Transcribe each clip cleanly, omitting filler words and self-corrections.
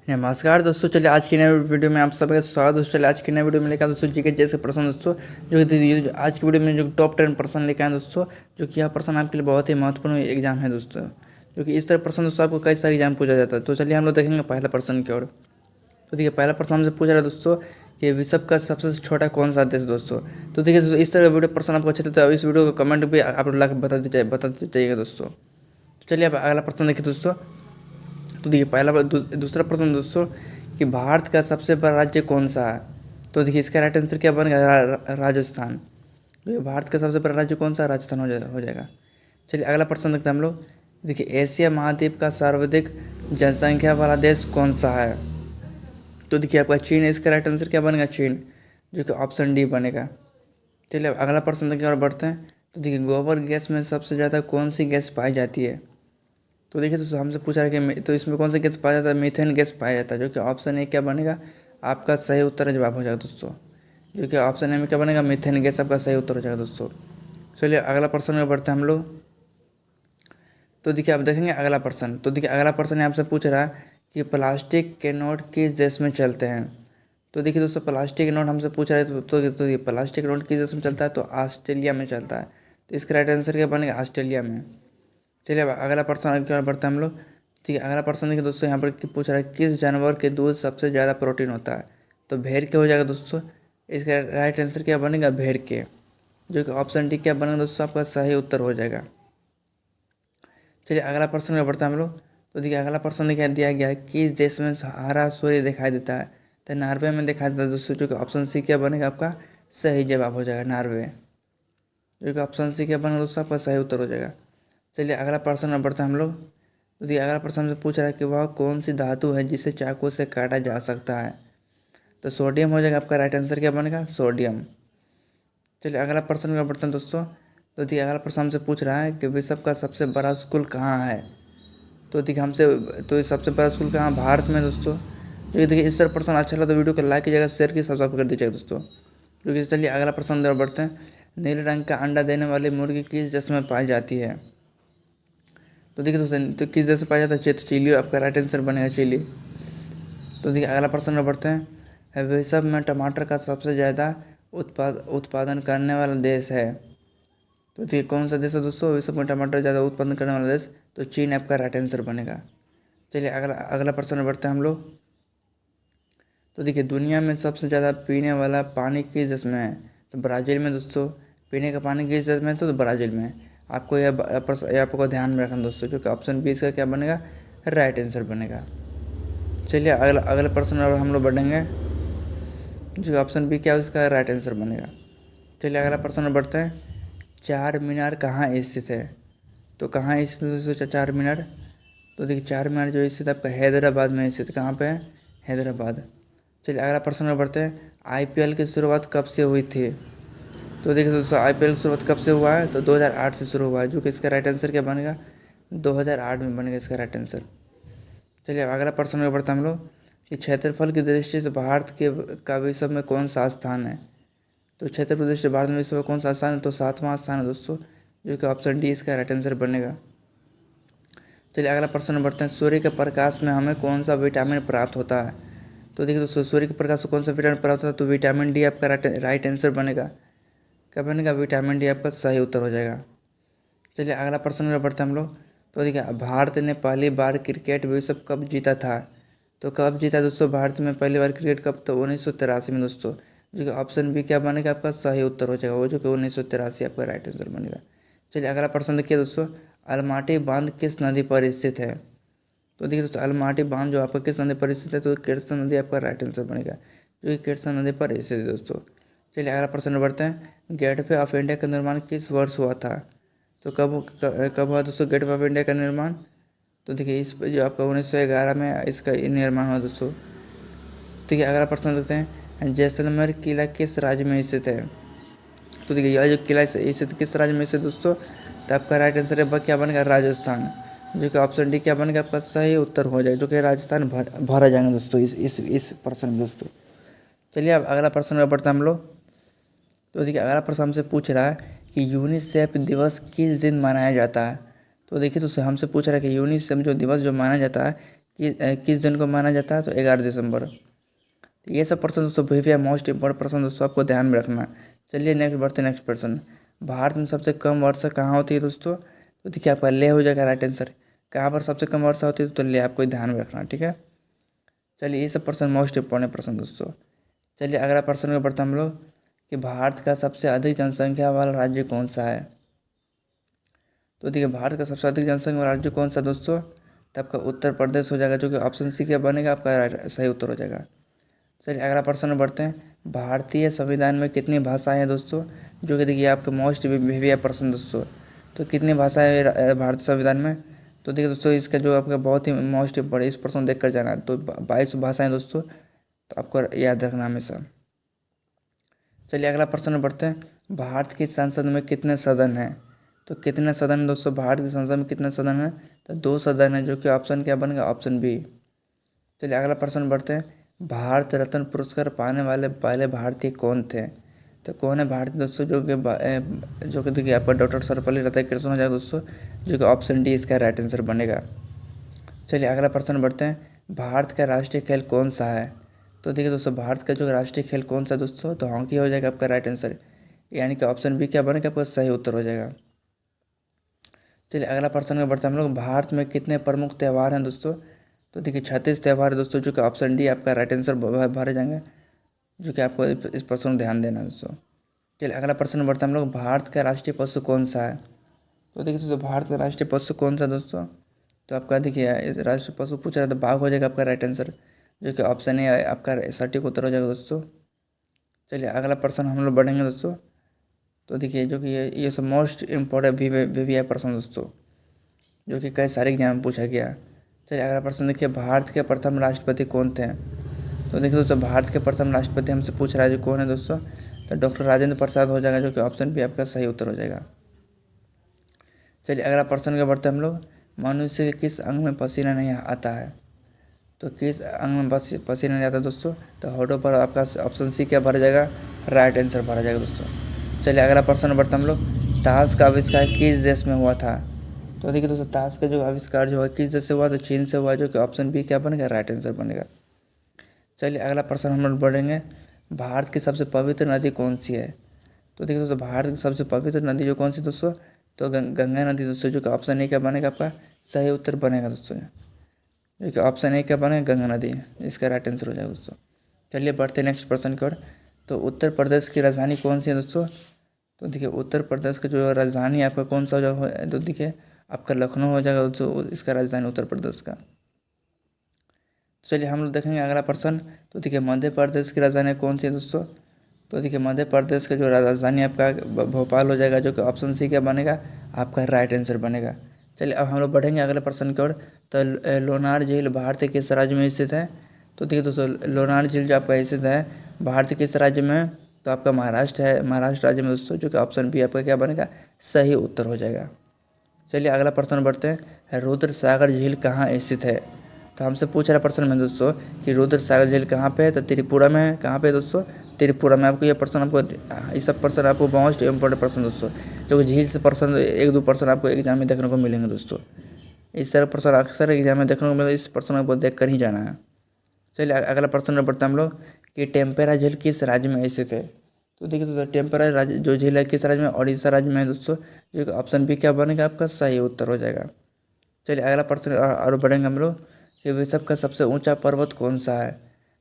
नमस्कार दोस्तों, चलिए आज की नए वीडियो में आप सबका स्वागत है। दोस्तों चलिए आज की नए वीडियो में लेकर दोस्तों जीके जैसे प्रश्न दोस्तों जो कि आज की वीडियो में जो टॉप 10 प्रश्न लेकर आए दोस्तों, जो कि यह प्रश्न आपके लिए बहुत ही महत्वपूर्ण एग्जाम है दोस्तों, जो कि इस तरह प्रश्न दोस्तों आपको कई सारे एग्जाम पूछा जाता है। तो चलिए हम लोग देखेंगे पहला प्रश्न की ओर। तो देखिए पहला प्रश्न हमसे पूछ रहा है दोस्तों कि विश्व का सबसे छोटा कौन सा देश दोस्तों। तो देखिए दोस्तों इस तरह का वीडियो प्रश्न आपको अच्छे लगता है, इस वीडियो को कमेंट भी आप लोग लाकर बताते चाहिएगा दोस्तों। तो चलिए अब अगला प्रश्न देखिए दोस्तों। तो देखिए दूसरा प्रश्न दोस्तों कि भारत का सबसे बड़ा राज्य कौन सा है। तो देखिए इसका राइट आंसर क्या बनेगा, राजस्थान। तो भारत का सबसे बड़ा राज्य कौन सा, राजस्थान हो जाएगा। चलिए अगला प्रश्न देखते हैं हम लोग। देखिए एशिया महाद्वीप का सर्वाधिक जनसंख्या वाला देश कौन सा है। तो देखिए आपका चीन है, इसका राइट आंसर क्या बनेगा, चीन, जो कि ऑप्शन डी बनेगा। चलिए अब अगला प्रश्न देखिए और बढ़ते हैं। तो देखिए गोबर गैस में सबसे ज़्यादा कौन सी गैस पाई जाती है। तो देखिए दोस्तों हमसे पूछा है कि तो इसमें कौन सा गैस पाया जाता है, मीथेन गैस पाया जाता है, जो कि ऑप्शन ए क्या बनेगा, आपका सही उत्तर जवाब हो जाएगा दोस्तों, जो कि ऑप्शन ए में क्या बनेगा, मीथेन गैस आपका सही उत्तर हो जाएगा दोस्तों। चलिए अगला प्रश्न में बढ़ते हैं हम लोग। तो देखिए आप देखेंगे अगला प्रश्न। तो देखिए अगला प्रश्न आपसे पूछ रहा है कि प्लास्टिक के नोट किस देश में चलते हैं। तो देखिए दोस्तों प्लास्टिक के नोट हमसे पूछ रहा है तो ये प्लास्टिक नोट किस देश में चलता है, तो ऑस्ट्रेलिया में चलता है। तो इसका राइट आंसर क्या बनेगा, ऑस्ट्रेलिया में। चलिए अब अगला प्रश्न आगे बढ़ते हैं हम लोग। ठीक है अगला प्रश्न देखिए दोस्तों, यहाँ पर पूछ रहा है किस जानवर के दूध सबसे ज़्यादा प्रोटीन होता है। तो भेड़ के हो जाएगा दोस्तों, इसका राइट आंसर क्या बनेगा, भेड़ के, जो कि ऑप्शन डी क्या बनेगा दोस्तों, आपका सही उत्तर हो जाएगा। चलिए अगला प्रश्न में बढ़ते हैं हम लोग। तो देखिए अगला प्रश्न दिखा दिया गया है किस देश में हरा सूर्य दिखाई देता है। तो नॉर्वे में दिखाई देता है दोस्तों, जो कि ऑप्शन सी क्या बनेगा, आपका सही जवाब हो जाएगा, नॉर्वे, जो कि ऑप्शन सी क्या बनेगा दोस्तों, आपका सही उत्तर हो जाएगा। चलिए अगला प्रश्न में बढ़ते हैं हम लोग। तो देखिए अगला प्रश्न से पूछ रहा है कि वह कौन सी धातु है जिसे चाकू से काटा जा सकता है। तो सोडियम हो जाएगा, आपका राइट आंसर क्या बनेगा, सोडियम। चलिए अगला प्रश्न में बढ़ते हैं दोस्तों। तो देखिए अगला प्रश्न हमसे पूछ रहा है कि विश्व का सबसे बड़ा स्कूल कहाँ है। तो देखिए हमसे तो ये सबसे बड़ा स्कूल कहाँ, भारत में दोस्तों। जो देखिए इस तरह प्रश्न अच्छा लगा तो वीडियो को लाइक कीजिएगा, शेयर की सब्सक्राइब कर दीजिएगा दोस्तों। क्योंकि चलिए अगला प्रश्न बढ़ते हैं। नीले रंग का अंडा देने वाली मुर्गी किस देश में पाई जाती है। तो देखिए दोस्तों तो किस देश से पाया जाता है, तो चिली, आपका राइट आंसर बनेगा चिली। तो देखिए अगला प्रश्न में बढ़ते हैं। विश्व में टमाटर का सबसे ज़्यादा उत्पादन करने वाला देश है। तो देखिए कौन सा देश है दोस्तों, विश्व में टमाटर ज़्यादा उत्पादन करने वाला देश, तो चीन आपका राइट आंसर बनेगा। चलिए अगला अगला प्रश्न में बढ़ते हैं हम लोग। तो देखिए दुनिया में सबसे ज़्यादा पीने वाला पानी किस देश में है। तो ब्राज़ील में दोस्तों, पीने का पानी किस देश में है, तो ब्राज़ील में। आपको यह आपको ध्यान में रखना दोस्तों, जो कि ऑप्शन बी इसका क्या बनेगा, राइट आंसर बनेगा। चलिए अगला अगले प्रश्न और हम लोग बढ़ेंगे, जो ऑप्शन बी क्या है उसका राइट आंसर बनेगा। चलिए अगला प्रश्न बढ़ते हैं। चार मीनार कहाँ स्थित है। तो कहाँ स्थित है दोस्तों चार मीनार। तो देखिए चार मीनार जो स्थित है आपका हैदराबाद में स्थित, कहाँ पे है, हैदराबाद। चलिए अगला प्रश्न में बढ़ते हैं। आईपीएल की शुरुआत कब से हुई थी। तो देखिए दोस्तों आईपीएल की शुरुआत कब से हुआ है, तो 2008 से शुरू हुआ है, जो कि इसका राइट आंसर क्या बनेगा, 2008 में बनेगा इसका राइट आंसर। चलिए अब अगला प्रश्न में बढ़ते हैं हम लोग कि क्षेत्रफल की दृष्टि से भारत के का विश्व में कौन सा स्थान है। तो क्षेत्रफल दृष्टि से भारत में विश्व में कौन सा स्थान है, तो 7वां स्थान है दोस्तों, जो कि ऑप्शन डी इसका राइट आंसर बनेगा। चलिए अगला प्रश्न बढ़ते हैं। सूर्य के प्रकाश में हमें कौन सा विटामिन प्राप्त होता है। तो देखिए दोस्तों सूर्य के प्रकाश से कौन सा विटामिन प्राप्त होता है, तो विटामिन डी आपका राइट आंसर बनेगा। क्या बनेगा, विटामिन डी आपका सही उत्तर हो जाएगा। चलिए अगला प्रश्न में बढ़ते हैं हम लोग। तो देखिए भारत ने पहली बार क्रिकेट विश्व कप जीता था। तो कब जीता दोस्तों, भारत में पहली बार क्रिकेट कप, तो 1983 में दोस्तों, जो कि ऑप्शन बी क्या बनेगा, आपका सही उत्तर हो जाएगा, वो जो कि 1983 आपका राइट आंसर बनेगा। चलिए अगला प्रश्न देखिए दोस्तों। अलमाटी बांध किस नदी पर स्थित है। तो देखिए दोस्तों अलमाटी बांध जो आपका किस नदी पर स्थित है, तो कृष्णा नदी आपका राइट आंसर बनेगा, जो कि कृष्णा नदी पर स्थित है दोस्तों। चलिए अगला प्रश्न बढ़ते हैं। गेटवे ऑफ इंडिया का निर्माण किस वर्ष हुआ था। तो कब हुआ दोस्तों गेटवे ऑफ इंडिया का निर्माण। तो देखिए इस जो आपका 1911 में इसका निर्माण हुआ दोस्तों। ठीक है अगला प्रश्न देखते हैं। जैसलमेर किला किस राज्य में स्थित है। तो देखिए यह जो किला स्थित किस राज्य में स्थित दोस्तों, तो आपका राइट आंसर है क्या बनेगा, राजस्थान, जो कि ऑप्शन डी क्या बनेगा, आपका सही उत्तर हो जाएगा, जो कि राजस्थान भरा जाएगा दोस्तों इस प्रश्न में दोस्तों। चलिए अब अगला प्रश्न में बढ़ते हैं हम लोग। तो देखिए अगला प्रश्न हमसे पूछ रहा है कि यूनिसेफ दिवस किस दिन मनाया जाता है। तो देखिए दोस्तों हमसे पूछ रहा है कि यूनिसेफ जो दिवस जो माना जाता है किस दिन को माना जाता है, तो 11 दिसंबर। तो ये सब प्रश्न दोस्तों प्रीवियस मोस्ट इंपॉर्टेंट प्रश्न दोस्तों आपको ध्यान में रखना। चलिए नेक्स्ट बढ़ते हैं नेक्स्ट प्रश्न। भारत में सबसे कम वर्षा कहाँ होती है दोस्तों, तो देखिए आपका ले हो जाएगा राइट आंसर। कहाँ पर सबसे कम वर्षा होती है, तो ले आपको ध्यान में रखना, ठीक है। चलिए ये सब प्रश्न मोस्ट इंपॉर्टेंट प्रश्न दोस्तों। चलिए अगला प्रश्न में बढ़ते हम लोग कि भारत का सबसे अधिक जनसंख्या वाला राज्य कौन सा है। तो देखिए भारत का सबसे अधिक जनसंख्या वाला राज्य कौन सा दोस्तों, तो आपका उत्तर प्रदेश हो जाएगा, जो कि ऑप्शन सी क्या बनेगा, आपका सही उत्तर हो जाएगा। चलिए अगला प्रश्न में बढ़ते हैं। भारतीय संविधान में कितनी भाषाएं हैं दोस्तों, जो कि देखिए आपका मोस्ट वीवीआई प्रश्न दोस्तों। तो कितनी भाषाएं हैं भारतीय संविधान में, तो देखिए दोस्तों इसका जो आपका बहुत ही मोस्ट इंपॉर्टेंट इस प्रश्न देख कर जाना है। तो 22 भाषाएं दोस्तों, तो आपको याद रखना हमेशा। चलिए अगला प्रश्न में बढ़ते हैं। भारत की संसद में कितने सदन हैं, तो कितने सदन है दोस्तों, भारत की संसद में कितने सदन हैं, तो 2 सदन है, जो कि ऑप्शन क्या बनेगा, ऑप्शन बी। चलिए अगला प्रश्न बढ़ते हैं। भारत रत्न पुरस्कार पाने वाले पहले भारतीय कौन थे, तो कौन है भारतीय दोस्तों, जो कि देखिए आपका डॉक्टर सर्वपल्ली राधाकृष्णन हो जाएगा दोस्तों, जो कि ऑप्शन डी इसका राइट आंसर बनेगा। चलिए अगला प्रश्न बढ़ते हैं। भारत का राष्ट्रीय खेल कौन सा है, तो देखिए दोस्तों भारत का जो राष्ट्रीय खेल कौन सा दोस्तों, तो हॉकी हो जाएगा आपका राइट आंसर, यानी कि ऑप्शन बी क्या बनेगा, आपका सही उत्तर हो जाएगा। चलिए अगला प्रश्न में बढ़ते हैं हम लोग। भारत में कितने प्रमुख त्यौहार हैं दोस्तों, तो देखिए 36 त्यौहार है दोस्तों, जो कि ऑप्शन डी आपका राइट आंसर भरे जाएंगे, जो कि आपको इस प्रश्न में ध्यान देना है दोस्तों। चलिए अगला प्रश्न बढ़ते हैं हम लोग। भारत का राष्ट्रीय पशु कौन सा है, तो देखिए दोस्तों भारत का राष्ट्रीय पशु कौन सा दोस्तों, तो आपका देखिए इस राष्ट्रीय पशु पूछ रहा है, तो बाघ हो जाएगा आपका राइट आंसर, जो कि ऑप्शन ए आपका सटीक उत्तर हो जाएगा दोस्तों। चलिए अगला प्रश्न हम लोग बढ़ेंगे दोस्तों। तो देखिए जो कि ये सब मोस्ट इम्पोर्टेंट वीवीआई प्रश्न दोस्तों, जो कि कई सारे एग्जाम में पूछा गया। चलिए अगला प्रश्न देखिए। भारत के प्रथम राष्ट्रपति कौन थे, तो देखिए दोस्तों भारत के प्रथम राष्ट्रपति हमसे पूछ रहा है जो कौन है दोस्तों, तो डॉक्टर राजेंद्र प्रसाद हो जाएगा, जो कि ऑप्शन बी आपका सही उत्तर हो जाएगा। चलिए अगला प्रश्न के बढ़ते हम लोग। मनुष्य के किस अंग में पसीना नहीं आता है, तो किस अंग में पसीना नहीं आता दोस्तों, तो होठों पर आपका ऑप्शन सी क्या भरा जाएगा, राइट आंसर भरा जाएगा दोस्तों। चलिए अगला प्रश्न बढ़ते हम लोग। ताश का आविष्कार किस देश में हुआ था, तो देखिए दोस्तों ताश का जो आविष्कार जो है किस देश से हुआ, तो चीन से हुआ, जो कि ऑप्शन बी क्या बनेगा, राइट आंसर बनेगा। चलिए अगला प्रश्न हम लोग बढ़ेंगे। भारत की सबसे पवित्र नदी कौन सी है, तो देखिए दोस्तों भारत की सबसे पवित्र नदी जो कौन सी दोस्तों, तो गंगा नदी दोस्तों, जो कि ऑप्शन ए क्या बनेगा, आपका सही उत्तर बनेगा दोस्तों, जो कि ऑप्शन ए क्या बनेगा, गंगा नदी, इसका राइट आंसर हो जाएगा दोस्तों। चलिए बढ़ते हैं नेक्स्ट प्रश्न की ओर। तो उत्तर प्रदेश की राजधानी कौन सी है दोस्तों, तो देखिए उत्तर प्रदेश का जो राजधानी आपका कौन सा जो है, तो देखिए आपका लखनऊ हो जाएगा दोस्तों, इसका राजधानी उत्तर प्रदेश का। चलिए हम लोग देखेंगे अगला प्रश्न। तो देखिए मध्य प्रदेश की राजधानी कौन सी है दोस्तों, तो देखिए मध्य प्रदेश का जो राजधानी आपका भोपाल हो जाएगा, जो कि ऑप्शन सी क्या बनेगा, आपका राइट आंसर बनेगा। चलिए अब हम लोग बढ़ेंगे अगले प्रश्न की ओर। तो लोनार झील भारत के किस राज्य में स्थित है, तो देखिए दोस्तों लोनार झील जो आपका स्थित है भारत के किस राज्य में, तो आपका महाराष्ट्र है, महाराष्ट्र राज्य में दोस्तों, जो कि ऑप्शन बी आपका क्या बनेगा, सही उत्तर हो जाएगा। चलिए अगला प्रश्न बढ़ते हैं। रुद्र सागर झील कहाँ स्थित है, तो हमसे पूछ रहा प्रश्न में दोस्तों कि रुद्र सागर झील कहाँ पे है, तो त्रिपुरा में है। कहाँ पे दोस्तों, त्रिपुरा में। आपको ये प्रश्न आपको ये सब प्रश्न आपको मोस्ट इम्पोर्टेंट प्रश्न दोस्तों, जो कि झील से प्रश्न 1-2 प्रश्न आपको एग्जाम में देखने को मिलेंगे दोस्तों। इस तरह प्रश्न अक्सर एग्जाम में देखने को मिले, इस प्रश्न आपको देख कर ही जाना है। चलिए अगला प्रश्न बढ़ते हम लोग कि टेम्पेरा झील किस राज्य में स्थित है, तो देखिए दोस्तों टेम्पेरा राज्य जो झील है किस राज्य में, उड़ीसा राज्य में है दोस्तों, जो कि ऑप्शन बी क्या बनेगा, आपका सही उत्तर हो जाएगा। चलिए अगला प्रश्न और बढ़ेंगे हम लोग कि विश्व का सबसे ऊंचा पर्वत कौन सा है,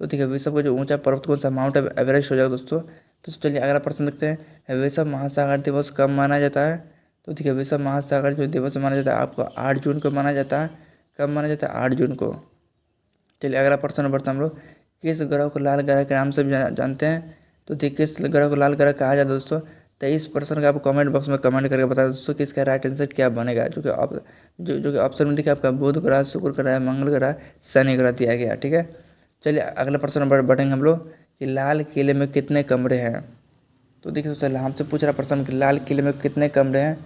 तो देखिए विश्व का जो ऊंचा पर्वत कौन सा, माउंट एवरेस्ट हो जाएगा दोस्तों। तो चलिए अगला प्रश्न देखते हैं। विश्व महासागर दिवस कब माना जाता है, तो देखिए विश्व महासागर जो दिवस माना जाता है आपको 8 जून को माना जाता है। कब माना जाता है, 8 जून को। चलिए अगला प्रश्न बढ़ते हम लोग। किस ग्रह को लाल ग्रह के नाम से भी जानते हैं, तो देखिए किस ग्रह को लाल ग्रह कहा जाता है दोस्तों, तो इस प्रश्न का आप कमेंट बॉक्स में कमेंट करके बताएं दोस्तों कि इसका राइट आंसर क्या बनेगा, जो कि ऑप्शन में देखिए आपका बुध ग्रह, शुक्र ग्रह, मंगल ग्रह, शनि ग्रह दिया गया, ठीक है। चलिए अगला प्रश्न बढ़ेंगे हम लोग कि लाल किले में कितने कमरे हैं, तो देखिए दोस्तों हमसे पूछ रहा प्रश्न कि लाल किले में कितने कमरे हैं,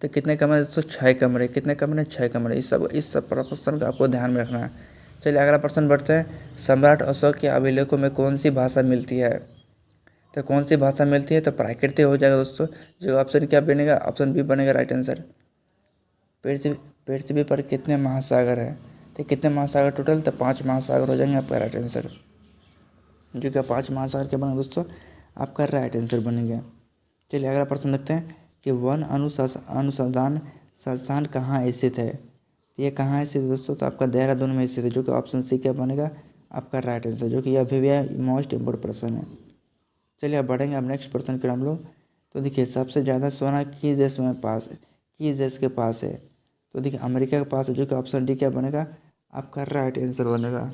तो कितने कमरे दोस्तों, 6 कमरे। कितने कमरे, 6 कमरे। इस सब प्रश्न का आपको ध्यान में रखना है। चलिए अगला प्रश्न बढ़ते हैं। सम्राट अशोक के अभिलेखों में कौन सी भाषा मिलती है, तो कौन सी भाषा मिलती है, तो प्राकृतिक हो जाएगा दोस्तों, जो ऑप्शन क्या बनेगा, ऑप्शन बी बनेगा राइट आंसर। पृथ्वी पर कितने महासागर है, तो कितने महासागर टोटल, तो 5 महासागर हो जाएंगे आपका राइट आंसर, जो कि 5 महासागर के बने दोस्तों आपका राइट आंसर बनेगा। चलिए अगला प्रश्न देखते हैं कि वन अनुसंधान संस्थान कहाँ स्थित है। तो ये कहाँ स्थित है दोस्तों, तो आपका देहरादून में स्थित है, जो कि ऑप्शन सी क्या बनेगा आपका राइट आंसर, जो कि यह भी मोस्ट इम्पोर्टेंट प्रश्न है। चलिए अब बढ़ेंगे अब नेक्स्ट प्रश्न के हम लोग। तो देखिए सबसे ज़्यादा सोना किस देश में पास है, किस देश के पास है। तो देखिए अमेरिका के पास है, जो कि ऑप्शन डी क्या बनेगा आपका राइट आंसर बनेगा।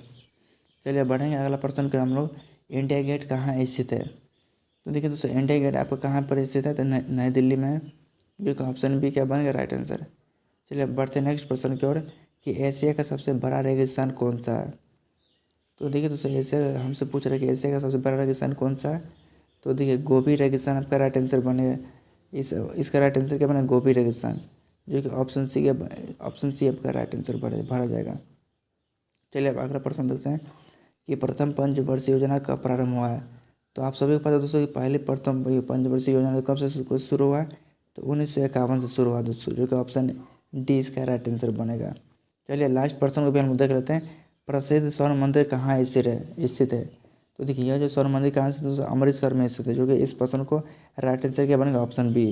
चलिए बढ़ेंगे अगला प्रश्न के हम लोग। इंडिया गेट कहाँ स्थित है। तो देखिए दोस्तों इंडिया गेट आपका कहाँ पर स्थित है, तो नई दिल्ली में है, जो कि ऑप्शन बी क्या बनेगा राइट आंसर। चलिए अब बढ़ते हैं नेक्स्ट प्रश्न की ओर कि एशिया का सबसे बड़ा रेगिस्तान कौन सा है। तो देखिए दोस्तों एशिया हमसे पूछ रहे हैं कि एशिया का सबसे बड़ा रेगिस्तान कौन सा है। तो देखिए गोबी रेगिस्तान आपका राइट आंसर बनेगा। इसका राइट आंसर क्या बनेगा गोबी रेगिस्तान, जो कि ऑप्शन सी आपका राइट आंसर भरा जाएगा। चलिए अब अगला प्रश्न देखते हैं कि प्रथम पंचवर्षीय योजना कब प्रारंभ हुआ है। तो आप सभी को पता है दोस्तों कि पहले प्रथम पंचवर्षीय योजना कब से शुरू हुआ है, तो 1951 से शुरू हुआ दोस्तों, जो कि ऑप्शन डी इसका राइट आंसर बनेगा। चलिए लास्ट प्रश्न को भी हम देख लेते हैं। प्रसिद्ध स्वर्ण मंदिर कहाँ स्थित है। तो देखिए यह जो स्वर्ण मंदिर कहाँ स्थित है दोस्तों अमृतसर में स्थित है, जो कि इस प्रश्न को राइट आंसर क्या बनेगा ऑप्शन बी,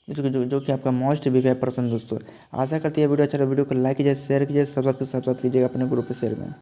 जो कि आपका मोस्ट वीवीआईपी प्रश्न दोस्तों। आशा करती है वीडियो अच्छा, वीडियो को लाइक कीजिए, शेयर कीजिए, सब्सक्राइब कीजिएगा अपने ग्रुप पे शेयर में।